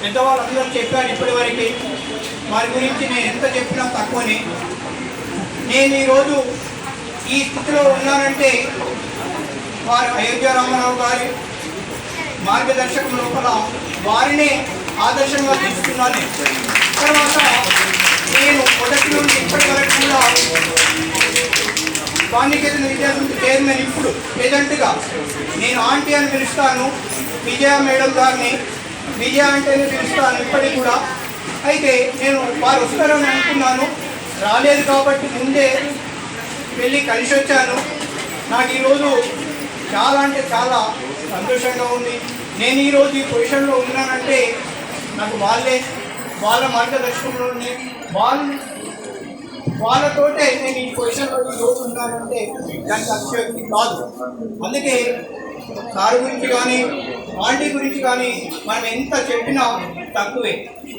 పెద్దవాళ్ళందరూ చెప్పారు ఇప్పటివరకు. వారి గురించి నేను ఎంత చెప్పినా తక్కువనే. నేను ఈరోజు ఈ స్థితిలో ఉన్నానంటే వారు అయోధ్య రామారావు గారి మార్గదర్శకం లోపల వారినే ఆదర్శంగా తీసుకున్నాను. తర్వాత నేను మొదటి నుండి ఇప్పటి వరకు కూడా వాణికేతన విద్యాసంస్థ చైర్మన్, ఇప్పుడు ప్రెజెంట్గా నేను ఆంటీ అని పిలుస్తాను. విజయ మేడం గారిని విజయ అంటేనే పిలుస్తాను ఇప్పటికి కూడా. అయితే నేను వారు వస్తారని అనుకున్నాను, రాలేదు కాబట్టి ముందే వెళ్ళి కలిసి వచ్చాను. నాకు ఈరోజు చాలా అంటే చాలా సంతోషంగా ఉంది. నేను ఈరోజు ఈ పొజిషన్లో ఉన్నానంటే నాకు వాళ్ళ మార్గదర్శకంలోనే వాళ్ళతోటే నేను ఈ పొజిషన్లో ఈరోజు ఉన్నానంటే దానికి అతిశయోక్తి కాదు. అందుకే సార్ గురించి కానీ ఆంటీ గురించి కానీ మనం ఎంత చెప్పినా తక్కువే.